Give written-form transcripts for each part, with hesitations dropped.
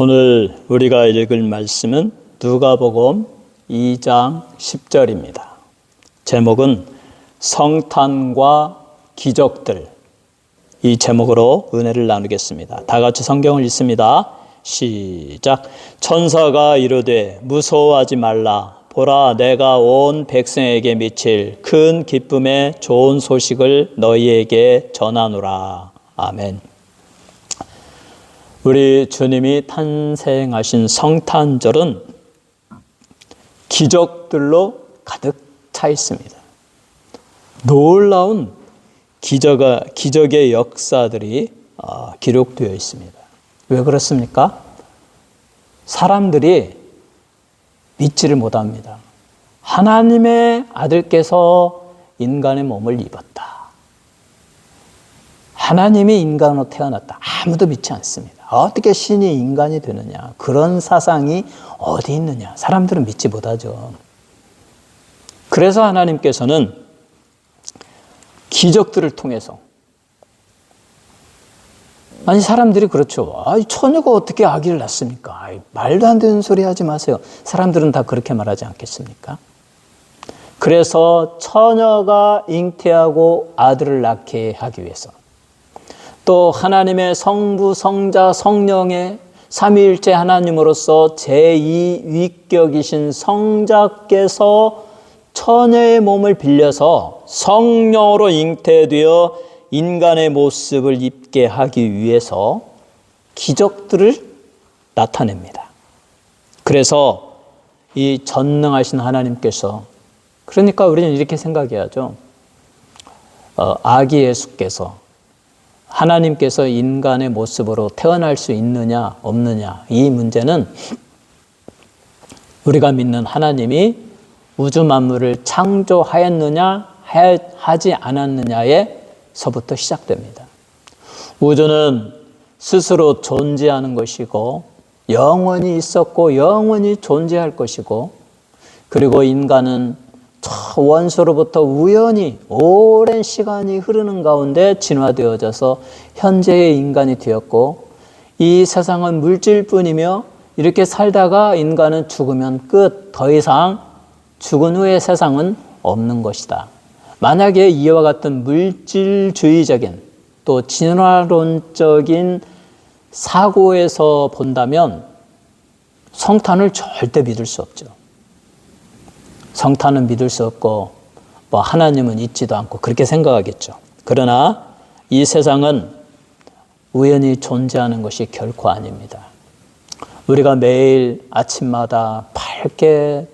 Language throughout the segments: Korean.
오늘 우리가 읽을 말씀은 누가복음 2장 10절입니다. 제목은 성탄과 기적들. 이 제목으로 은혜를 나누겠습니다. 다 같이 성경을 읽습니다. 시작. 천사가 이르되 무서워하지 말라. 보라, 내가 온 백성에게 미칠 큰 기쁨의 좋은 소식을 너희에게 전하노라. 아멘. 우리 주님이 탄생하신 성탄절은 기적들로 가득 차 있습니다. 놀라운 기적의 역사들이 기록되어 있습니다. 왜 그렇습니까? 사람들이 믿지를 못합니다. 하나님의 아들께서 인간의 몸을 입었다. 하나님이 인간으로 태어났다. 아무도 믿지 않습니다. 어떻게 신이 인간이 되느냐? 그런 사상이 어디 있느냐? 사람들은 믿지 못하죠. 그래서 하나님께서는 기적들을 통해서, 아니 사람들이 그렇죠. 처녀가 어떻게 아기를 낳습니까? 말도 안 되는 소리 하지 마세요. 사람들은 다 그렇게 말하지 않겠습니까? 그래서 처녀가 잉태하고 아들을 낳게 하기 위해서, 또 하나님의 성부, 성자, 성령의 삼위일체 하나님으로서 제2위격이신 성자께서 처녀의 몸을 빌려서 성령으로 잉태되어 인간의 모습을 입게 하기 위해서 기적들을 나타냅니다. 그래서 이 전능하신 하나님께서, 그러니까 우리는 이렇게 생각해야죠. 아기 예수께서, 하나님께서 인간의 모습으로 태어날 수 있느냐 없느냐, 이 문제는 우리가 믿는 하나님이 우주 만물을 창조하였느냐 하지 않았느냐에서부터 시작됩니다. 우주는 스스로 존재하는 것이고 영원히 있었고 영원히 존재할 것이고, 그리고 인간은 원소로부터 우연히 오랜 시간이 흐르는 가운데 진화되어져서 현재의 인간이 되었고, 이 세상은 물질뿐이며 이렇게 살다가 인간은 죽으면 끝, 더 이상 죽은 후의 세상은 없는 것이다. 만약에 이와 같은 물질주의적인 또 진화론적인 사고에서 본다면 성탄을 절대 믿을 수 없죠. 성탄은 믿을 수 없고 하나님은 있지도 않고 그렇게 생각하겠죠. 그러나 이 세상은 우연히 존재하는 것이 결코 아닙니다. 우리가 매일 아침마다 밝게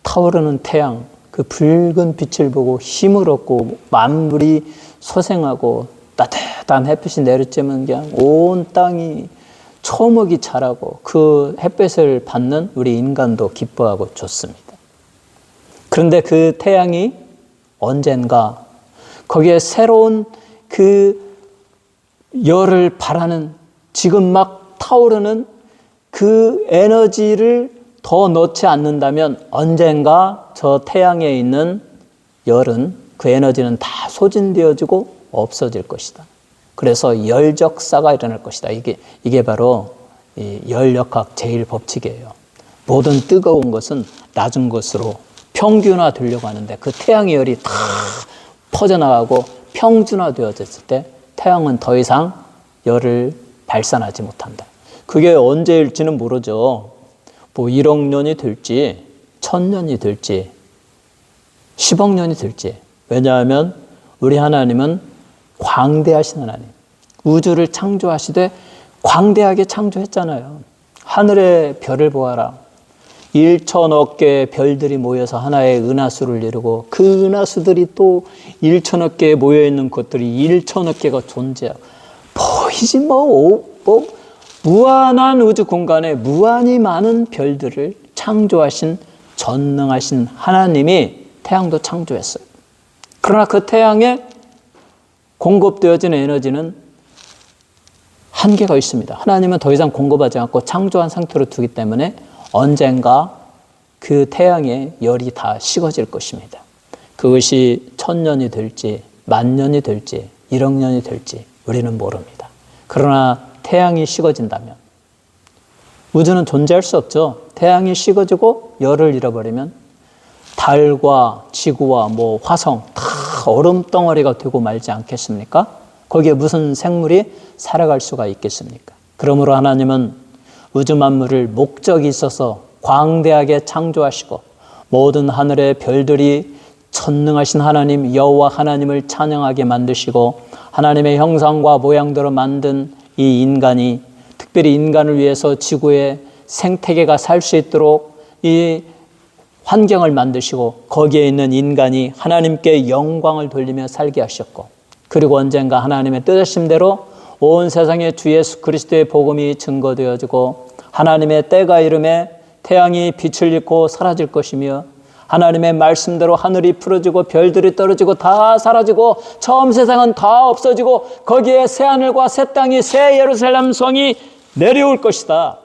타오르는 태양, 그 붉은 빛을 보고 힘을 얻고 만물이 소생하고 따뜻한 햇빛이 내리쬐면 그냥 온 땅이 초목이 자라고 그 햇빛을 받는 우리 인간도 기뻐하고 좋습니다. 그런데 그 태양이 언젠가 거기에 새로운 그 열을 발하는, 지금 막 타오르는 그 에너지를 더 넣지 않는다면 언젠가 저 태양에 있는 열은, 그 에너지는 다 소진되어지고 없어질 것이다. 그래서 열적사가 일어날 것이다. 이게 바로 이 열역학 제1법칙이에요. 모든 뜨거운 것은 낮은 것으로 평균화되려고 하는데, 그 태양의 열이 다 퍼져나가고 평준화되어졌을 때 태양은 더 이상 열을 발산하지 못한다. 그게 언제일지는 모르죠. 1억 년이 될지 1000년이 될지 10억 년이 될지. 왜냐하면 우리 하나님은 광대하신 하나님, 우주를 창조하시되 광대하게 창조했잖아요. 하늘의 별을 보아라. 1천억 개의 별들이 모여서 하나의 은하수를 이루고, 그 은하수들이 또 1천억 개에 모여있는 것들이 1천억 개가 존재하고, 보이지 무한한 우주 공간에 무한히 많은 별들을 창조하신 전능하신 하나님이 태양도 창조했어요. 그러나 그 태양에 공급되어지는 에너지는 한계가 있습니다. 하나님은 더 이상 공급하지 않고 창조한 상태로 두기 때문에 언젠가 그 태양의 열이 다 식어질 것입니다. 그것이 1000년이 될지 10,000년이 될지 1억 년이 될지 우리는 모릅니다. 그러나 태양이 식어진다면 우주는 존재할 수 없죠. 태양이 식어지고 열을 잃어버리면 달과 지구와 화성 다 얼음 덩어리가 되고 말지 않겠습니까? 거기에 무슨 생물이 살아갈 수가 있겠습니까? 그러므로 하나님은 우주 만물을 목적이 있어서 광대하게 창조하시고 모든 하늘의 별들이 전능하신 하나님 여호와 하나님을 찬양하게 만드시고 하나님의 형상과 모양대로 만든 이 인간이 특별히 인간을 위해서 지구에 생태계가 살 수 있도록 이 환경을 만드시고 거기에 있는 인간이 하나님께 영광을 돌리며 살게 하셨고 그리고 언젠가 하나님의 뜻하심대로 온 세상에 주 예수 그리스도의 복음이 증거되어지고 하나님의 때가 이름에 태양이 빛을 잃고 사라질 것이며 하나님의 말씀대로 하늘이 풀어지고 별들이 떨어지고 다 사라지고 처음 세상은 다 없어지고 거기에 새 하늘과 새 땅이 새 예루살렘 성이 내려올 것이다.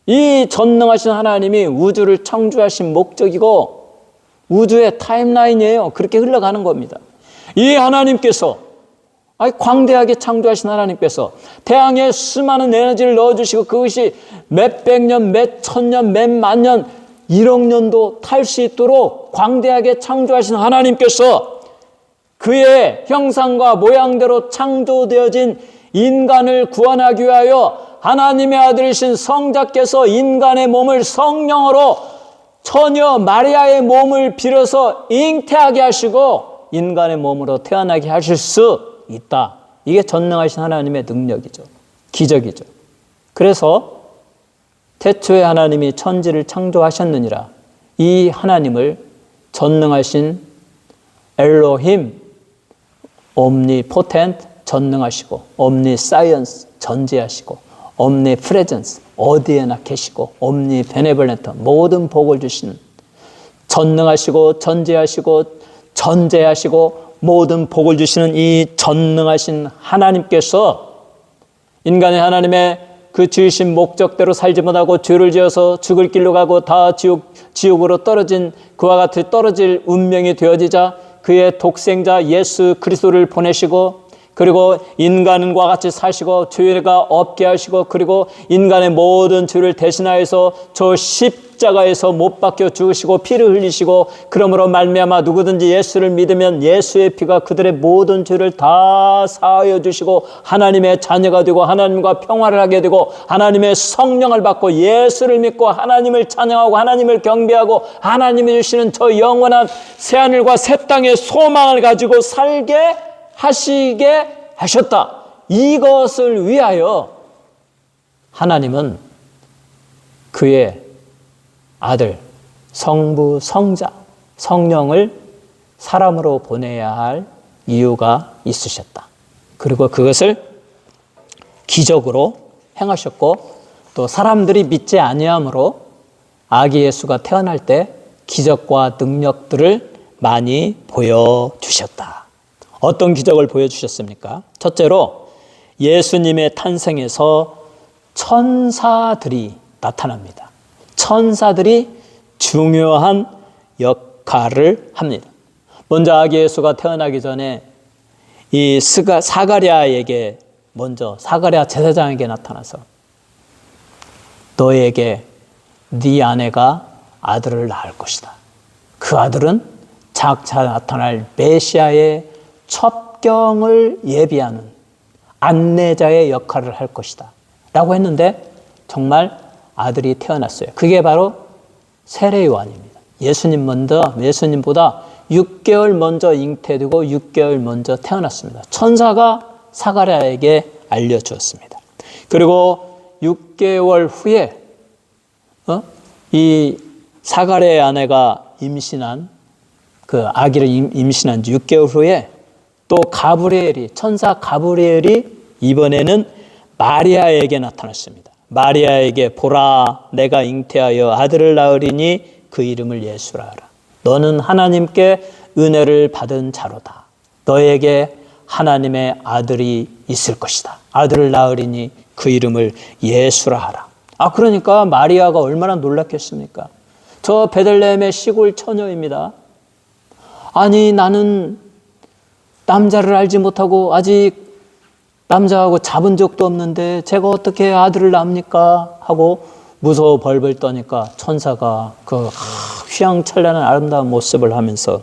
이 전능하신 하나님이 우주를 창조하신 목적이고 우주의 타임라인이에요. 그렇게 흘러가는 겁니다. 이 하나님께서 광대하게 창조하신 하나님께서 태양에 수많은 에너지를 넣어주시고 그것이 몇백 년, 몇 천년, 몇 만년 1억 년도 탈 수 있도록 광대하게 창조하신 하나님께서 그의 형상과 모양대로 창조되어진 인간을 구원하기 위하여 하나님의 아들이신 성자께서 인간의 몸을 성령으로 처녀 마리아의 몸을 빌어서 잉태하게 하시고 인간의 몸으로 태어나게 하실 수 있다. 이게 전능하신 하나님의 능력이죠. 기적이죠. 그래서 태초에 하나님이 천지를 창조하셨느니라. 이 하나님을 전능하신 엘로힘, 옴니포텐트, 전능하시고 옴니사이언스, 전지하시고 옴니프레젠스, 어디에나 계시고 옴니베네볼렌트, 모든 복을 주시는 전능하시고 전지하시고 전제하시고 모든 복을 주시는 이 전능하신 하나님께서 인간의 하나님의 그 지으신 목적대로 살지 못하고 죄를 지어서 죽을 길로 가고 다 지옥으로 떨어진 그와 같이 떨어질 운명이 되어지자 그의 독생자 예수 그리스도를 보내시고 그리고 인간과 같이 사시고 죄가 없게 하시고 그리고 인간의 모든 죄를 대신하여서 저 십자가에서 못 박혀 죽으시고 피를 흘리시고 그러므로 말미암아 누구든지 예수를 믿으면 예수의 피가 그들의 모든 죄를 다 사하여 주시고 하나님의 자녀가 되고 하나님과 평화를 하게 되고 하나님의 성령을 받고 예수를 믿고 하나님을 찬양하고 하나님을 경배하고 하나님이 주시는 저 영원한 새하늘과 새 땅의 소망을 가지고 살게 하시게 하셨다. 이것을 위하여 하나님은 그의 아들, 성부, 성자, 성령을 사람으로 보내야 할 이유가 있으셨다. 그리고 그것을 기적으로 행하셨고 또 사람들이 믿지 아니함으로 아기 예수가 태어날 때 기적과 능력들을 많이 보여주셨다. 어떤 기적을 보여주셨습니까? 첫째로 예수님의 탄생에서 천사들이 나타납니다. 천사들이 중요한 역할을 합니다. 먼저 아기 예수가 태어나기 전에 이 사가랴에게 먼저 사가랴 제사장에게 나타나서 너에게 네 아내가 아들을 낳을 것이다. 그 아들은 장차 나타날 메시아의 첩경을 예비하는 안내자의 역할을 할 것이다 라고 했는데 정말 아들이 태어났어요. 그게 바로 세례 요한입니다. 예수님보다 6개월 먼저 잉태되고 6개월 먼저 태어났습니다. 천사가 사가랴에게 알려주었습니다. 그리고 6개월 후에 이 사가랴의 아내가 임신한 그 아기를 임신한 지 6개월 후에 또 천사 가브리엘이 이번에는 마리아에게 나타났습니다. 마리아에게 보라 내가 잉태하여 아들을 낳으리니 그 이름을 예수라 하라. 너는 하나님께 은혜를 받은 자로다. 너에게 하나님의 아들이 있을 것이다. 아들을 낳으리니 그 이름을 예수라 하라. 그러니까 마리아가 얼마나 놀랐겠습니까? 저 베들레헴의 시골 처녀입니다. 아니 나는 남자를 알지 못하고 아직 남자하고 잡은 적도 없는데 제가 어떻게 아들을 낳습니까? 하고 무서워 벌벌 떠니까 천사가 그 휘황찬란한 아름다운 모습을 하면서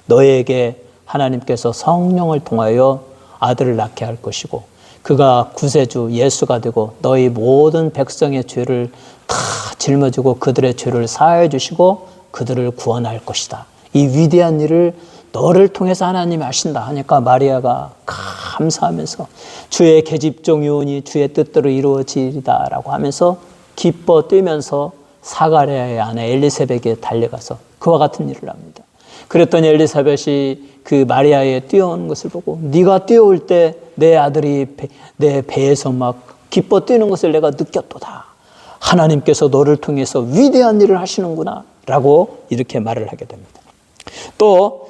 너에게 하나님께서 성령을 통하여 아들을 낳게 할 것이고 그가 구세주 예수가 되고 너희 모든 백성의 죄를 다 짊어지고 그들의 죄를 사하여 주시고 그들을 구원할 것이다. 이 위대한 일을 너를 통해서 하나님이 하신다 하니까 마리아가 감사하면서 주의 계집종이 오니 주의 뜻대로 이루어지리다 라고 하면서 기뻐 뛰면서 사가랴의 아내 엘리사벳에게 달려가서 그와 같은 일을 합니다. 그랬더니 엘리사벳이 그 마리아의 뛰어오는 것을 보고 네가 뛰어올 때 내 아들이 내 배에서 막 기뻐 뛰는 것을 내가 느꼈도다. 하나님께서 너를 통해서 위대한 일을 하시는구나 라고 이렇게 말을 하게 됩니다. 또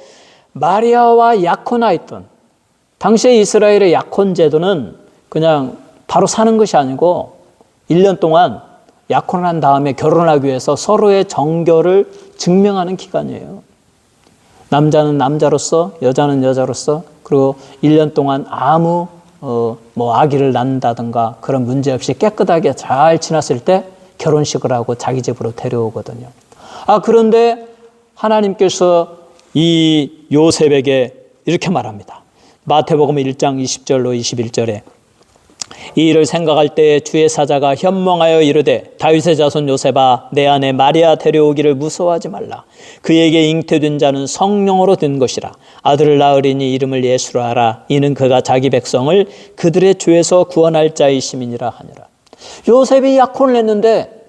마리아와 약혼하였던 당시의 이스라엘의 약혼 제도는 그냥 바로 사는 것이 아니고 1년 동안 약혼한 다음에 결혼하기 위해서 서로의 정결을 증명하는 기간이에요. 남자는 남자로서 여자는 여자로서 그리고 1년 동안 아무 아기를 낳는다든가 그런 문제 없이 깨끗하게 잘 지났을 때 결혼식을 하고 자기 집으로 데려오거든요. 그런데 하나님께서 이 요셉에게 이렇게 말합니다. 마태복음 1장 20절로 21절에 이 일을 생각할 때 주의 사자가 현몽하여 이르되 다윗의 자손 요셉아 내 아내 마리아 데려오기를 무서워하지 말라. 그에게 잉태된 자는 성령으로 된 것이라. 아들을 낳으리니 이름을 예수로 하라. 이는 그가 자기 백성을 그들의 죄에서 구원할 자이심이니라 하니라. 요셉이 약혼을 했는데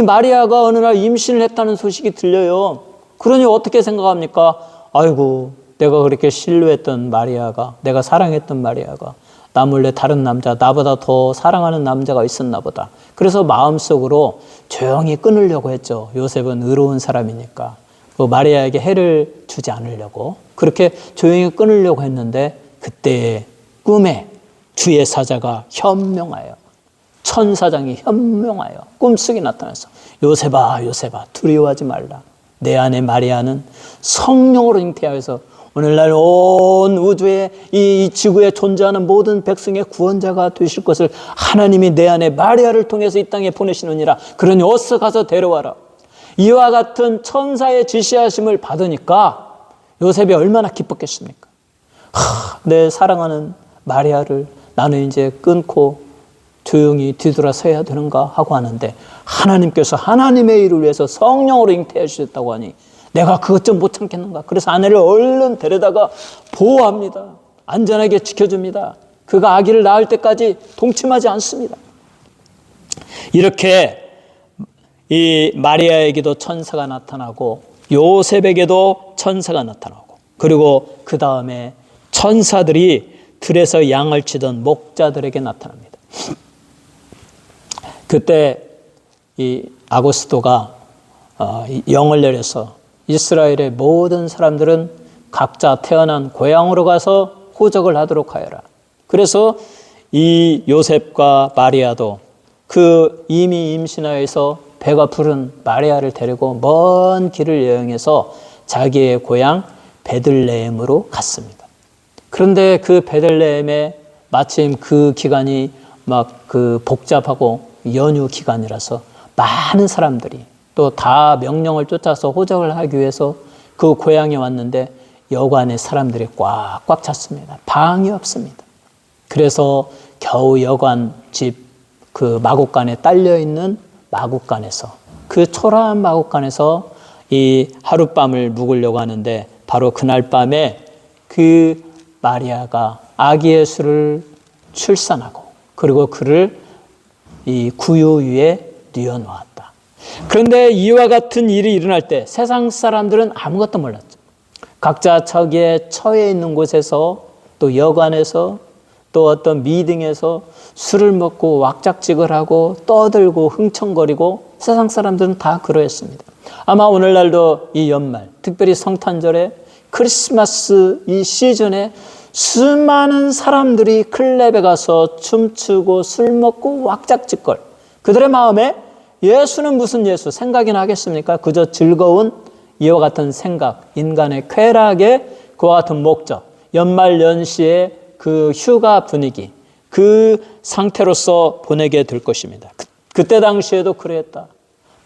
마리아가 어느 날 임신을 했다는 소식이 들려요. 그러니 어떻게 생각합니까? 아이고 내가 그렇게 신뢰했던 마리아가 내가 사랑했던 마리아가 나 몰래 다른 남자 나보다 더 사랑하는 남자가 있었나 보다. 그래서 마음속으로 조용히 끊으려고 했죠. 요셉은 의로운 사람이니까 마리아에게 해를 주지 않으려고 그렇게 조용히 끊으려고 했는데 그때 꿈에 주의 사자가 현명하여 천사장이 현명하여 꿈속에 나타나서 요셉아 요셉아 두려워하지 말라. 내 아내 마리아는 성령으로 잉태하여서 오늘날 온 우주에 이 지구에 존재하는 모든 백성의 구원자가 되실 것을 하나님이 내 아내 마리아를 통해서 이 땅에 보내시느니라. 그러니 어서 가서 데려와라. 이와 같은 천사의 지시하심을 받으니까 요셉이 얼마나 기뻤겠습니까? 내 사랑하는 마리아를 나는 이제 끊고 조용히 뒤돌아서야 되는가 하고 하는데 하나님께서 하나님의 일을 위해서 성령으로 잉태해 주셨다고 하니 내가 그것 좀 못 참겠는가. 그래서 아내를 얼른 데려다가 보호합니다. 안전하게 지켜줍니다. 그가 아기를 낳을 때까지 동침하지 않습니다. 이렇게 이 마리아에게도 천사가 나타나고 요셉에게도 천사가 나타나고 그리고 그 다음에 천사들이 들에서 양을 치던 목자들에게 나타납니다. 그때 이 아고스도가 영을 내려서 이스라엘의 모든 사람들은 각자 태어난 고향으로 가서 호적을 하도록 하여라. 그래서 이 요셉과 마리아도 그 이미 임신하여서 배가 부른 마리아를 데리고 먼 길을 여행해서 자기의 고향 베들레헴으로 갔습니다. 그런데 그 베들레헴에 마침 그 기간이 막 그 복잡하고 연휴 기간이라서 많은 사람들이 또 다 명령을 쫓아서 호적을 하기 위해서 그 고향에 왔는데 여관에 사람들이 꽉꽉 찼습니다. 방이 없습니다. 그래서 겨우 여관 집 그 마곡간에 딸려있는 마곡간에서 그 초라한 마곡간에서 이 하룻밤을 묵으려고 하는데 바로 그날 밤에 그 마리아가 아기 예수를 출산하고 그리고 그를 이 구유 위에 뉘어놓았다. 그런데 이와 같은 일이 일어날 때 세상 사람들은 아무것도 몰랐죠. 각자 자기의 처해 있는 곳에서 또 여관에서 또 어떤 미팅에서 술을 먹고 왁작지껄하고 떠들고 흥청거리고 세상 사람들은 다 그러했습니다. 아마 오늘날도 이 연말 특별히 성탄절에 크리스마스 이 시즌에 수많은 사람들이 클럽에 가서 춤추고 술 먹고 왁작지껄 그들의 마음에 예수는 무슨 예수 생각이나 하겠습니까? 그저 즐거운 이와 같은 생각 인간의 쾌락의 그와 같은 목적 연말 연시의 그 휴가 분위기 그 상태로서 보내게 될 것입니다. 그때 당시에도 그랬다.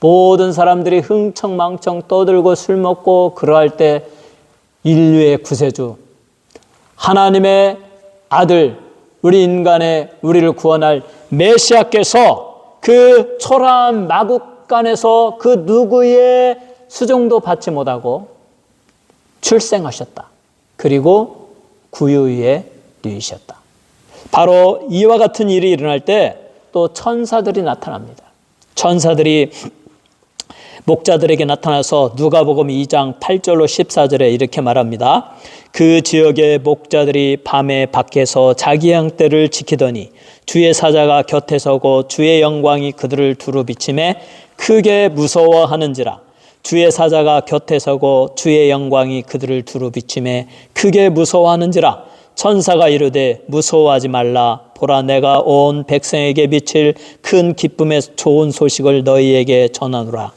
모든 사람들이 흥청망청 떠들고 술 먹고 그러할 때 인류의 구세주, 하나님의 아들, 우리 인간의 우리를 구원할 메시아께서 그 초라한 마국간에서 그 누구의 수종도 받지 못하고 출생하셨다. 그리고 구유위에 누이셨다. 바로 이와 같은 일이 일어날 때 또 천사들이 나타납니다. 천사들이 목자들에게 나타나서 누가복음 2장 8절로 14절에 이렇게 말합니다. 그 지역의 목자들이 밤에 밖에서 자기 양떼를 지키더니 주의 사자가 곁에 서고 주의 영광이 그들을 두루 비침에 크게 무서워하는지라. 주의 사자가 곁에 서고 주의 영광이 그들을 두루 비침에 크게 무서워하는지라. 천사가 이르되 무서워하지 말라. 보라, 내가 온 백성에게 미칠 큰 기쁨의 좋은 소식을 너희에게 전하노라.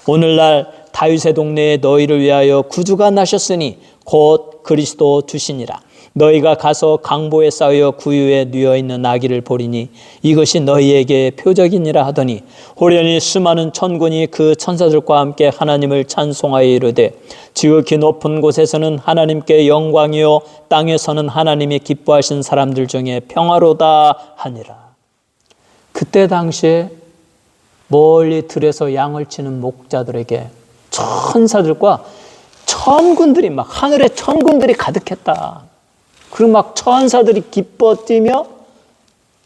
오늘날 다윗의 동네에 너희를 위하여 구주가 나셨으니 곧 그리스도 주시니라. 너희가 가서 강보에 쌓여 구유에 누워있는 아기를 보리니 이것이 너희에게 표적이니라 하더니 호련히 수많은 천군이 그 천사들과 함께 하나님을 찬송하여 이르되 지극히 높은 곳에서는 하나님께 영광이요 땅에서는 하나님이 기뻐하신 사람들 중에 평화로다 하니라. 그때 당시에 멀리 들에서 양을 치는 목자들에게 천사들과 천군들이 막 하늘에 천군들이 가득했다. 그리고 막 천사들이 기뻐 뛰며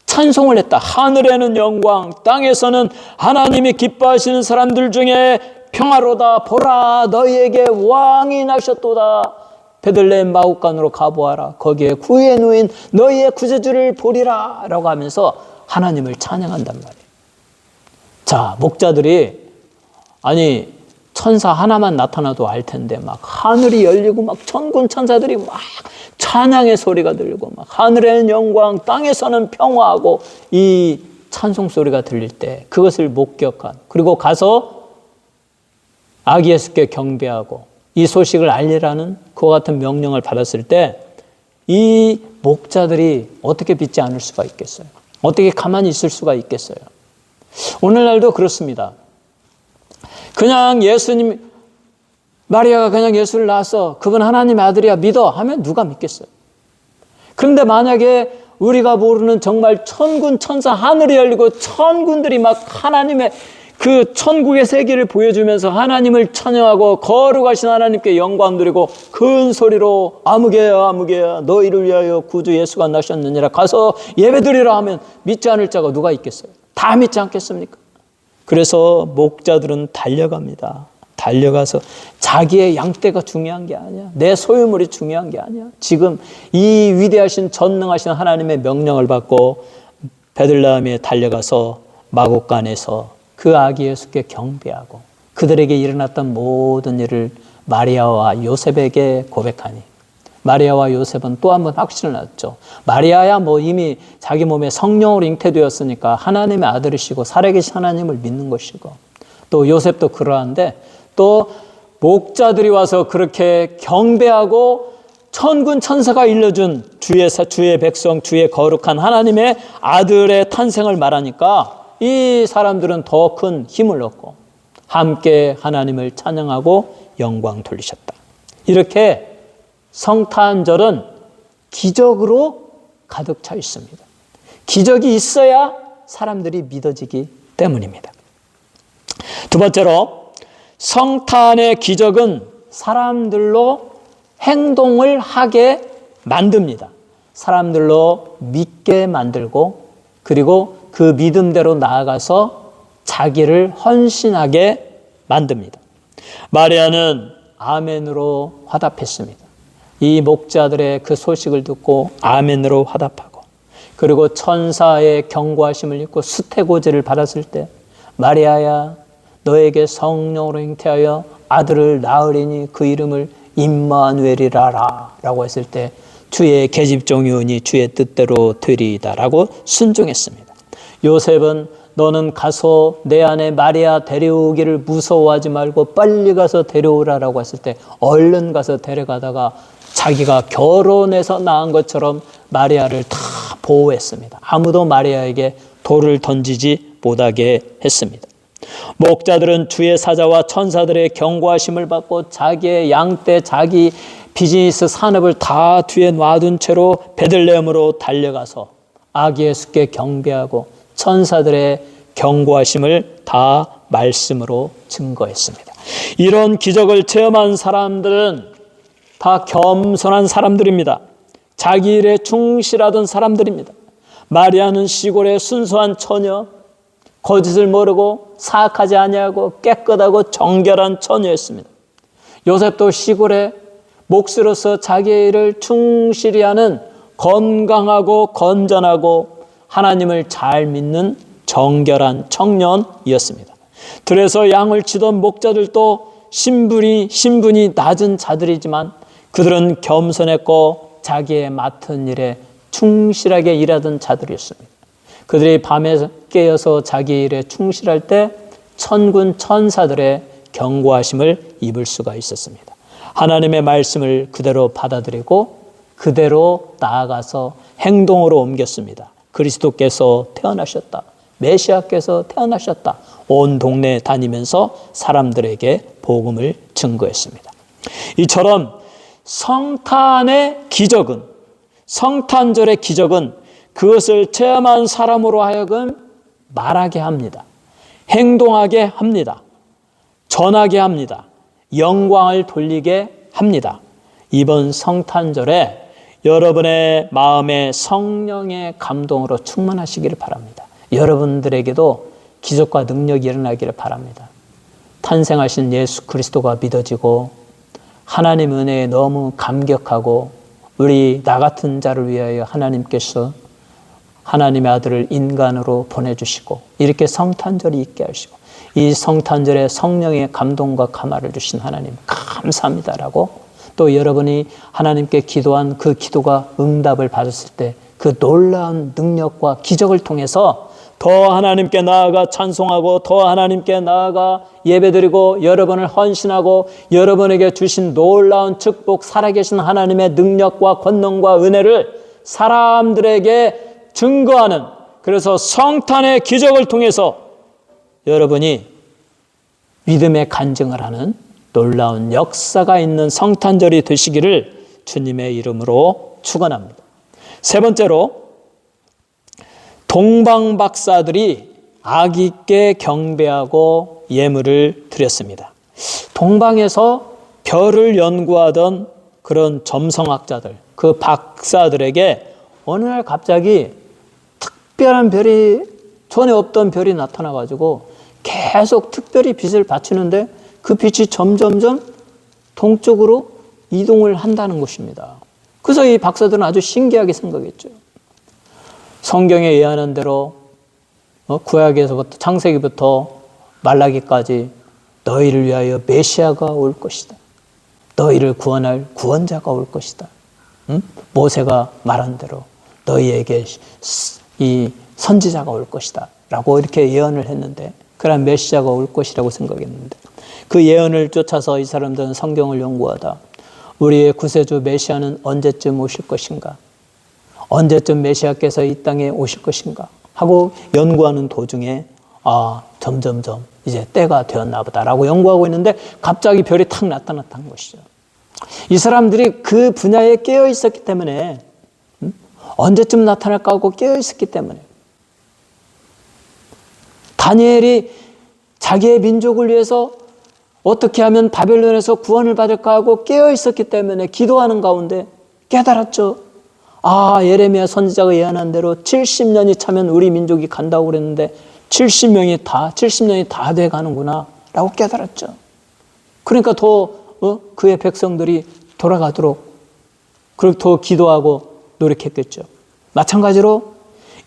찬송을 했다. 하늘에는 영광, 땅에서는 하나님이 기뻐하시는 사람들 중에 평화로다. 보라, 너희에게 왕이 나셨도다. 베들레헴 마국간으로 가보아라. 거기에 구유에 누인 너희의 구세주를 보리라 라고 하면서 하나님을 찬양한단 말이에요. 자, 목자들이 아니 천사 하나만 나타나도 알 텐데 막 하늘이 열리고 막 천군 천사들이 막 찬양의 소리가 들리고 막 하늘에는 영광, 땅에서는 평화하고 이 찬송 소리가 들릴 때 그것을 목격한, 그리고 가서 아기 예수께 경배하고 이 소식을 알리라는 그와 같은 명령을 받았을 때 이 목자들이 어떻게 믿지 않을 수가 있겠어요? 어떻게 가만히 있을 수가 있겠어요? 오늘날도 그렇습니다. 그냥 예수님, 마리아가 그냥 예수를 낳아서 그분 하나님의 아들이야 믿어 하면 누가 믿겠어요? 그런데 만약에 우리가 모르는 정말 천군 천사, 하늘이 열리고 천군들이 막 하나님의 그 천국의 세계를 보여주면서 하나님을 찬양하고 거룩하신 하나님께 영광 드리고 큰 소리로 아무개야 아무개야 너희를 위하여 구주 예수가 나셨느니라 가서 예배드리라 하면 믿지 않을 자가 누가 있겠어요? 다 믿지 않겠습니까? 그래서 목자들은 달려갑니다. 달려가서 자기의 양떼가 중요한 게 아니야. 내 소유물이 중요한 게 아니야. 지금 이 위대하신 전능하신 하나님의 명령을 받고 베들레헴에 달려가서 마국간에서 그 아기 예수께 경배하고 그들에게 일어났던 모든 일을 마리아와 요셉에게 고백하니 마리아와 요셉은 또 한 번 확신을 얻죠. 마리아야 뭐 이미 자기 몸에 성령으로 잉태되었으니까 하나님의 아들이시고 살아계신 하나님을 믿는 것이고, 또 요셉도 그러한데 또 목자들이 와서 그렇게 경배하고 천군 천사가 일러준 주의 백성, 주의 거룩한 하나님의 아들의 탄생을 말하니까 이 사람들은 더 큰 힘을 얻고 함께 하나님을 찬양하고 영광 돌리셨다. 이렇게 성탄절은 기적으로 가득 차 있습니다. 기적이 있어야 사람들이 믿어지기 때문입니다. 두 번째로, 성탄의 기적은 사람들로 행동을 하게 만듭니다. 사람들로 믿게 만들고 그리고 그 믿음대로 나아가서 자기를 헌신하게 만듭니다. 마리아는 아멘으로 화답했습니다. 이 목자들의 그 소식을 듣고 아멘으로 화답하고 그리고 천사의 경고하심을 읽고 수태고지를 받았을 때 마리아야 너에게 성령으로 잉태하여 아들을 낳으리니 그 이름을 임마누엘이라라 라고 했을 때 주의 계집종이오니 주의 뜻대로 되리이다 라고 순종했습니다. 요셉은 너는 가서 내 아내 마리아 데려오기를 무서워하지 말고 빨리 가서 데려오라라고 했을 때 얼른 가서 데려가다가 자기가 결혼해서 낳은 것처럼 마리아를 다 보호했습니다. 아무도 마리아에게 돌을 던지지 못하게 했습니다. 목자들은 주의 사자와 천사들의 경고하심을 받고 자기의 양떼, 자기 비즈니스 산업을 다 뒤에 놔둔 채로 베들레헴으로 달려가서 아기 예수께 경배하고 천사들의 경고하심을 다 말씀으로 증거했습니다. 이런 기적을 체험한 사람들은 다 겸손한 사람들입니다. 자기 일에 충실하던 사람들입니다. 마리아는 시골의 순수한 처녀, 거짓을 모르고 사악하지 아니하고 깨끗하고 정결한 처녀였습니다. 요셉도 시골에 몫으로서 자기의 일을 충실히 하는 건강하고 건전하고 하나님을 잘 믿는 정결한 청년이었습니다. 들에서 양을 치던 목자들도 신분이 낮은 자들이지만 그들은 겸손했고 자기의 맡은 일에 충실하게 일하던 자들이었습니다. 그들이 밤에 깨어서 자기 일에 충실할 때 천군 천사들의 경고하심을 입을 수가 있었습니다. 하나님의 말씀을 그대로 받아들이고 그대로 나아가서 행동으로 옮겼습니다. 그리스도께서 태어나셨다. 메시아께서 태어나셨다. 온 동네에 다니면서 사람들에게 복음을 증거했습니다. 이처럼 성탄의 기적은, 성탄절의 기적은 그것을 체험한 사람으로 하여금 말하게 합니다. 행동하게 합니다. 전하게 합니다. 영광을 돌리게 합니다. 이번 성탄절에 여러분의 마음에 성령의 감동으로 충만하시기를 바랍니다. 여러분들에게도 기적과 능력이 일어나기를 바랍니다. 탄생하신 예수 그리스도가 믿어지고 하나님 은혜에 너무 감격하고 우리 나 같은 자를 위하여 하나님께서 하나님의 아들을 인간으로 보내주시고 이렇게 성탄절이 있게 하시고 이 성탄절에 성령의 감동과 감화를 주신 하나님 감사합니다라고 또 여러분이 하나님께 기도한 그 기도가 응답을 받았을 때 그 놀라운 능력과 기적을 통해서 더 하나님께 나아가 찬송하고 더 하나님께 나아가 예배드리고 여러분을 헌신하고 여러분에게 주신 놀라운 축복 살아계신 하나님의 능력과 권능과 은혜를 사람들에게 증거하는 그래서 성탄의 기적을 통해서 여러분이 믿음의 간증을 하는 놀라운 역사가 있는 성탄절이 되시기를 주님의 이름으로 축원합니다. 세 번째로 동방박사들이 아기께 경배하고 예물을 드렸습니다. 동방에서 별을 연구하던 그런 점성학자들, 그 박사들에게 어느 날 갑자기 특별한 별이 전에 없던 별이 나타나가지고 계속 특별히 빛을 받치는데 그 빛이 점점점 동쪽으로 이동을 한다는 것입니다. 그래서 이 박사들은 아주 신기하게 생각했죠. 성경에 예언한 대로 구약에서부터 창세기부터 말라기까지 너희를 위하여 메시아가 올 것이다. 너희를 구원할 구원자가 올 것이다. 모세가 말한 대로 너희에게 이 선지자가 올 것이다. 라고 이렇게 예언을 했는데 그런 메시아가 올 것이라고 생각했는데 그 예언을 쫓아서 이 사람들은 성경을 연구하다 우리의 구세주 메시아는 언제쯤 오실 것인가? 언제쯤 메시아께서 이 땅에 오실 것인가? 하고 연구하는 도중에 점점점 이제 때가 되었나 보다라고 연구하고 있는데 갑자기 별이 탁 나타났다는 것이죠. 이 사람들이 그 분야에 깨어 있었기 때문에 언제쯤 나타날까 하고 깨어 있었기 때문에 다니엘이 자기의 민족을 위해서 어떻게 하면 바벨론에서 구원을 받을까 하고 깨어 있었기 때문에 기도하는 가운데 깨달았죠. 예레미야 선지자가 예언한 대로 70년이 차면 우리 민족이 간다고 그랬는데 70년이 다 돼 가는구나 라고 깨달았죠. 그러니까 더 그의 백성들이 돌아가도록 그렇게 더 기도하고 노력했겠죠. 마찬가지로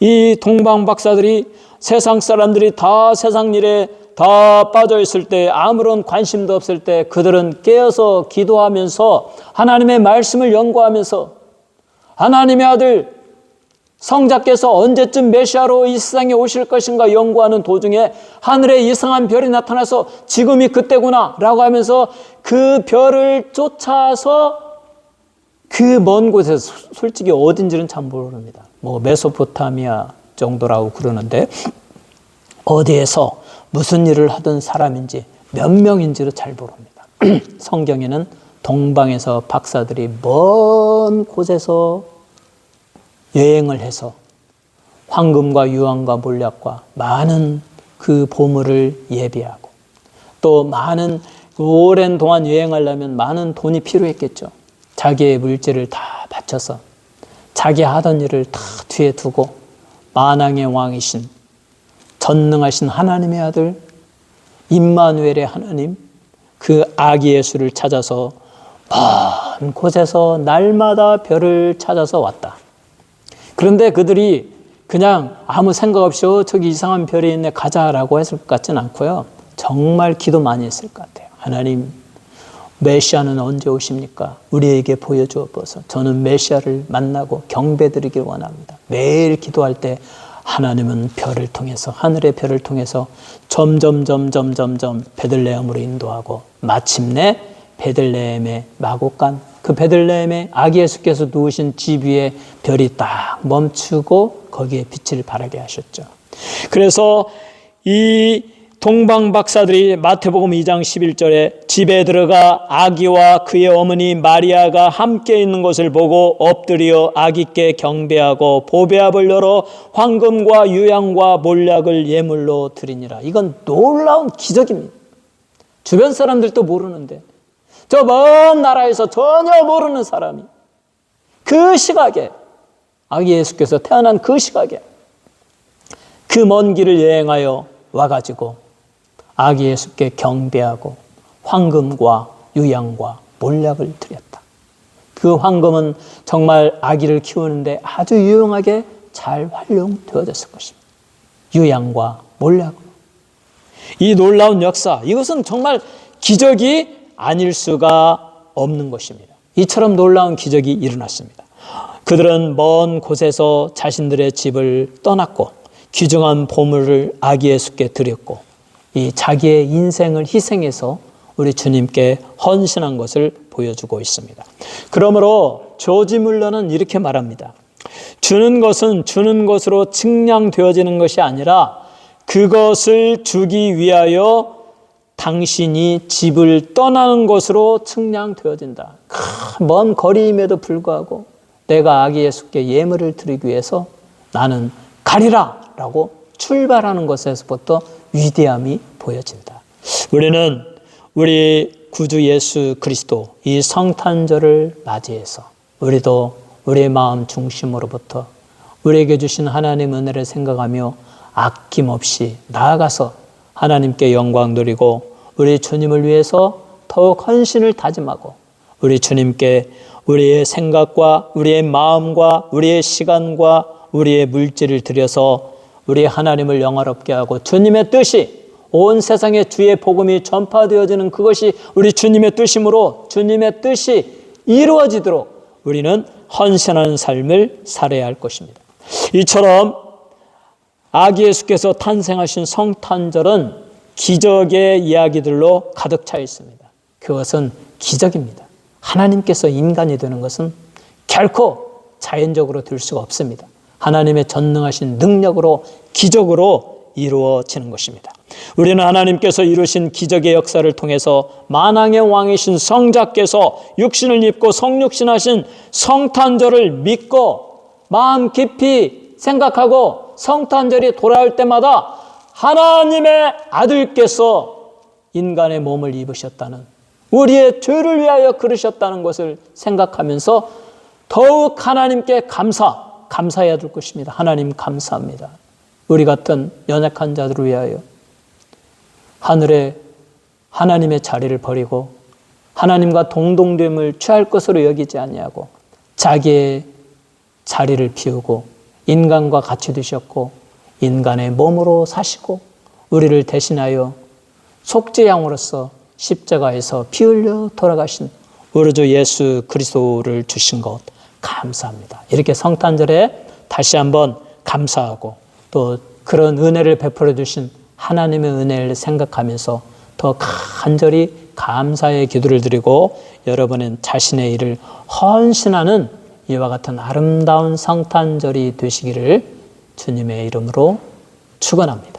이 동방 박사들이 세상 사람들이 다 세상 일에 다 빠져 있을 때 아무런 관심도 없을 때 그들은 깨어서 기도하면서 하나님의 말씀을 연구하면서 하나님의 아들 성자께서 언제쯤 메시아로 이 세상에 오실 것인가 연구하는 도중에 하늘에 이상한 별이 나타나서 지금이 그때구나 라고 하면서 그 별을 쫓아서 그 먼 곳에서 솔직히 어딘지는 참 모릅니다. 메소포타미아 정도라고 그러는데 어디에서 무슨 일을 하던 사람인지 몇 명인지도 잘 모릅니다. 성경에는 동방에서 박사들이 먼 곳에서 여행을 해서 황금과 유황과 몰약과 많은 그 보물을 예비하고 또 많은 오랜 동안 여행하려면 많은 돈이 필요했겠죠. 자기의 물질을 다 바쳐서 자기 하던 일을 다 뒤에 두고 만왕의 왕이신 전능하신 하나님의 아들 임마누엘의 하나님 그 아기 예수를 찾아서 먼 곳에서 날마다 별을 찾아서 왔다. 그런데 그들이 그냥 아무 생각 없이 저기 이상한 별이 있네 가자라고 했을 것 같지는 않고요. 정말 기도 많이 했을 것 같아요. 하나님, 메시아는 언제 오십니까? 우리에게 보여주어서 저는 메시아를 만나고 경배드리길 원합니다. 매일 기도할 때 하나님은 별을 통해서 하늘의 별을 통해서 점점 베들레헴으로 인도하고 마침내 베들레헴의 마곡간 그 베들레헴의 아기 예수께서 누우신 집 위에 별이 딱 멈추고 거기에 빛을 발하게 하셨죠. 그래서 이 동방 박사들이 마태복음 2장 11절에 집에 들어가 아기와 그의 어머니 마리아가 함께 있는 것을 보고 엎드려 아기께 경배하고 보배압을 열어 황금과 유향과 몰약을 예물로 드리니라. 이건 놀라운 기적입니다. 주변 사람들도 모르는데 저 먼 나라에서 전혀 모르는 사람이 그 시각에 아기 예수께서 태어난 그 시각에 그 먼 길을 여행하여 와가지고 아기 예수께 경배하고 황금과 유향과 몰약을 드렸다. 그 황금은 정말 아기를 키우는데 아주 유용하게 잘 활용되어졌을 것입니다. 유향과 몰약으로. 이 놀라운 역사, 이것은 정말 기적이 아닐 수가 없는 것입니다. 이처럼 놀라운 기적이 일어났습니다. 그들은 먼 곳에서 자신들의 집을 떠났고 귀중한 보물을 아기 예수께 드렸고 이 자기의 인생을 희생해서 우리 주님께 헌신한 것을 보여주고 있습니다. 그러므로 조지 뮬러는 이렇게 말합니다. 주는 것은 주는 것으로 측량되어지는 것이 아니라 그것을 주기 위하여 당신이 집을 떠나는 것으로 측량되어진다. 먼 거리임에도 불구하고 내가 아기 예수께 예물을 드리기 위해서 나는 가리라 라고 출발하는 것에서부터 위대함이 보여진다. 우리는 우리 구주 예수 그리스도 이 성탄절을 맞이해서 우리도 우리의 마음 중심으로부터 우리에게 주신 하나님 은혜를 생각하며 아낌없이 나아가서 하나님께 영광 돌리고 우리 주님을 위해서 더욱 헌신을 다짐하고 우리 주님께 우리의 생각과 우리의 마음과 우리의 시간과 우리의 물질을 들여서 우리 하나님을 영화롭게 하고 주님의 뜻이 온 세상에 주의 복음이 전파되어지는 그것이 우리 주님의 뜻이므로 주님의 뜻이 이루어지도록 우리는 헌신하는 삶을 살아야 할 것입니다. 이처럼 아기 예수께서 탄생하신 성탄절은 기적의 이야기들로 가득 차 있습니다. 그것은 기적입니다. 하나님께서 인간이 되는 것은 결코 자연적으로 될 수가 없습니다. 하나님의 전능하신 능력으로 기적으로 이루어지는 것입니다. 우리는 하나님께서 이루신 기적의 역사를 통해서 만왕의 왕이신 성자께서 육신을 입고 성육신하신 성탄절을 믿고 마음 깊이 생각하고 성탄절이 돌아올 때마다 하나님의 아들께서 인간의 몸을 입으셨다는 우리의 죄를 위하여 그러셨다는 것을 생각하면서 더욱 하나님께 감사해야 될 것입니다. 하나님 감사합니다. 우리 같은 연약한 자들을 위하여 하늘에 하나님의 자리를 버리고 하나님과 동등됨을 취할 것으로 여기지 아니하고 자기의 자리를 비우고 인간과 같이 되셨고 인간의 몸으로 사시고 우리를 대신하여 속죄양으로서 십자가에서 피 흘려 돌아가신 우리 주 예수 그리스도를 주신 것 감사합니다. 이렇게 성탄절에 다시 한번 감사하고 또 그런 은혜를 베풀어 주신 하나님의 은혜를 생각하면서 더 간절히 감사의 기도를 드리고 여러분은 자신의 일을 헌신하는 이와 같은 아름다운 성탄절이 되시기를 주님의 이름으로 축원합니다.